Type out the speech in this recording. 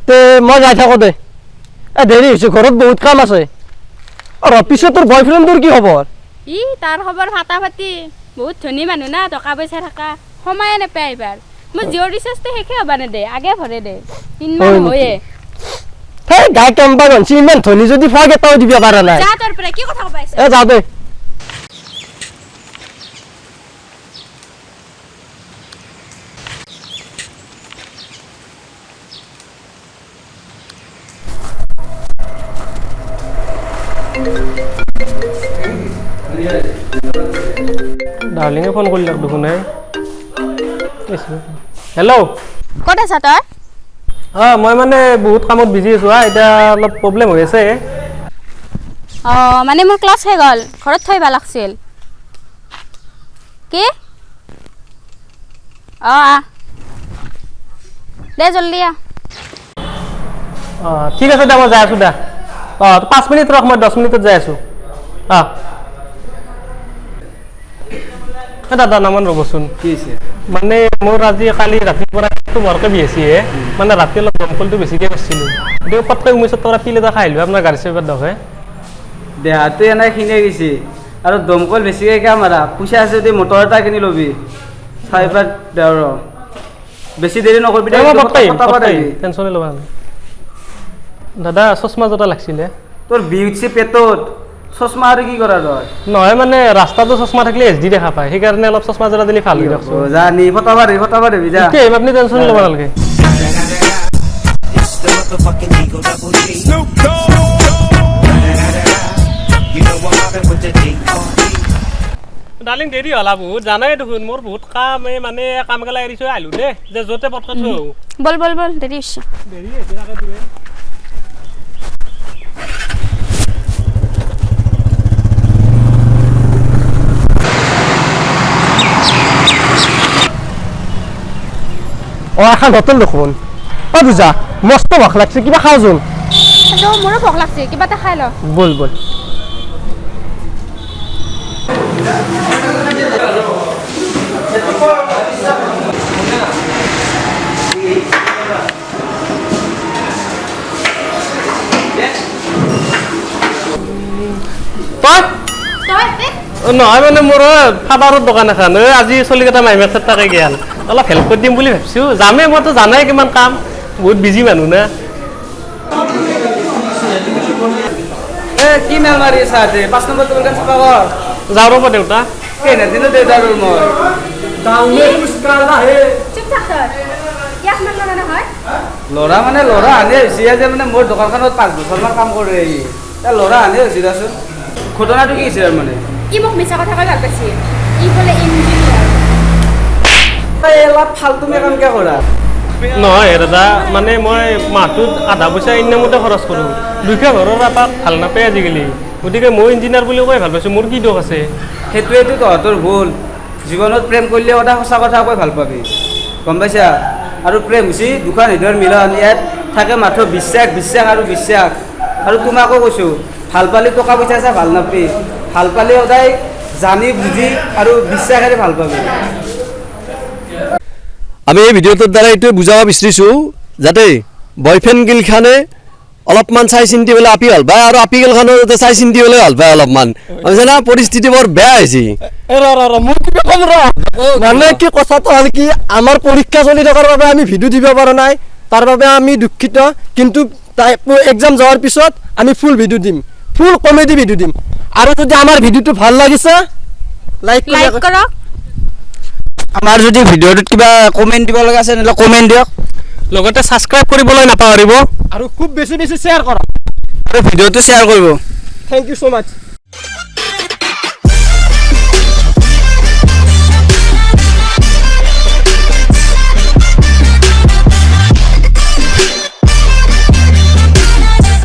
তে মই যাই থাকো দে দেৰি হৈছে ঘৰত বহুত কাম আছে আৰু পিছত তোৰ বয়ফ্ৰেণ্ডৰ কি খবৰ তাৰ খবৰ ফাটাফাটি বহুত ধনী মানুহ না টকা পইচা থাকা সময়ে নাপায় এইবাৰ মই জিঅ' ৰিচাৰ্জটো শেষে হ'ব নেদে আগে ভৰে দে 3 মাহ হয়ে হেই গাই কেম্পা গনছি ইমান ধনী যদি ফগ এটাও দিব পাৰা নাই যা তোৰ পৰা কি কথা কবাইছ যা দে ডাৰ্লিঙে ফোন কৰিলে দেখোন হেল্ল' ক'ত আছা তই মই মানে বহুত কামত বিজি আছো এতিয়া অলপ প্ৰব্লেম হৈ আছে মানে মোৰ ক্লাছ হৈ গ'ল ঘৰত থৈ ভাল লাগছিল কি দে জলদি ঠিক আছে দে মই যাই আছো দে 5 মিনিট ৰখ মই 10 মিনিটত যাই আছো দাদা নামান ৰ'বচোন কি হৈছে মানে মোৰ আজি কালি ৰাতিপুৱা বৰকে বিহেছিহে মানে ৰাতি অলপ দমকলটো বেছিকৈ কৰিছিলোঁ এতিয়া পটকৈ 1900 টকা পিল এটা খাই আহিলোঁ আপোনাৰ গাড়ী চাৰিবাৰ দহে দেহাটো এনেই খিনাই গৈছে আৰু দমকল বেছিকৈ কিয় মাৰা পইচা আছে যদি মটৰ এটা কিনি ল'বি চাৰিবাৰ দেওৰ বেছি দেৰি নকৰিবি টেনশ্যনে ল'বা দাদা চশমা জোতা লাগিছিলে তোৰ বিষ উঠিছে পেটত চশমা আৰু কি কৰা তই নহয় মানে ৰাস্তাটো চশমা থাকিলে HD দেখা পায় সেইকাৰণে অলপ চশমা জোতা দিলে ভাল হৈ দিয়কচোন যা নি ফটাবা দেবি যা আপুনি টেনশ্যন ল'ব নালাগে ডাৰ্লিং দেৰি হ'লা বহুত জানাই দেখোন মোৰ বহুত কাম মানে কাম গেলা এৰিছো আহিলোঁ দেই যে য'তে পটকা থৈ আহোঁ বল দেৰি হৈছে দেৰি হৈছে তাকে তুমি এখন হোটেল দেখোন বুজা মস্ত ভোক লাগছে কিবা খাওঁচোন মোৰো ভোক লাগছে কিবা এটা খাই ল বল নহয় মানে মোৰ ফাদাৰৰ দোকান এখন আজি চলিকেইটা মাইমেক্সত তাকে গেল অলপ হেল্প কৰি দিম বুলি ভাবিছোঁ যামেই মইতো জানাই কিমান কাম বহুত বিজি মানুহ না কি মেল মাৰি আছা 5 নম্বৰ টেবুলখন চাফা কৰ যাওঁ ৰ'ব দেউতা দিনো দেউতাৰ মই ল'ৰা মানে ল'ৰা আনি হৈছে যে মানে মোৰ দোকানখনত 5 বছৰমান কাম কৰে ল'ৰা আনি হৈছে দেচোন ঘটনাটো কি হৈছে মানে মোক মিছা কথা কৈ ভাল পাইছে বোলে ইঞ্জিনিয়াৰ অলপ ফাল্টুমে কাম কিয় কৰা নহয় দাদা মানে মই মাহটোত আধা পইচা ইনামতে খৰচ কৰোঁ দুখীয়া ঘৰৰ এপাক ভাল নাপায় আজিকালি গতিকে মই ইঞ্জিনিয়াৰ বুলি কৈ ভাল পাইছোঁ মোৰ কি দোষ আছে সেইটোৱেতো তহঁতৰ ভুল জীৱনত প্ৰেম কৰিলে সদায় সঁচা কথা কৈ ভাল পাবি গম পাইছা আৰু প্ৰেম হৈছে দুখন হৃদয়ৰ মিলন ইয়াত থাকে মাত্ৰ বিশ্বাস আৰু তোমাকো কৈছোঁ ভাল পালে টকা পইচা আছে ভাল নাপাবি ভাল পালে সদায় জানি বুজি আৰু বিশ্বাসেৰে ভাল পাবি আমি এই ভিডিঅ'টোৰ দ্বাৰা এইটোৱে বুজাব বিচাৰিছোঁ যাতে বয়ফ্ৰেণ্ড গিলখানে অলপমান চাই চিন্তি পেলাই আপি ভাল পায় আৰু আপি গিলখানো যাতে চাই চিন্তি পেলাই ভাল পায় অলপমান বুজিছে না পৰিস্থিতি বৰ বেয়া হৈছে মোৰ কিবা কম মানে কি কথাটো হ'ল কি আমাৰ পৰীক্ষা চলি থকাৰ বাবে আমি ভিডিঅ' দিব পৰা নাই তাৰ বাবে আমি দুখিত কিন্তু এক্সাম যোৱাৰ পিছত আমি ফুল ভিডিঅ' দিম ফুল কমেডি ভিডিঅ' দিম আৰু যদি আমাৰ ভিডিঅ'টো ভাল লাগিছে লাইক কৰক আমাৰ যদি ভিডিঅ'টোত কিবা কমেণ্ট দিব লগা আছে তেনেহ'লে কমেণ্ট দিয়ক লগতে ছাবস্ক্ৰাইব কৰিবলৈ নাপাহৰিব আৰু খুব বেছি শ্বেয়াৰ কৰক আৰু ভিডিঅ'টো শ্বেয়াৰ কৰিব থেংক ইউ ছ' মাছ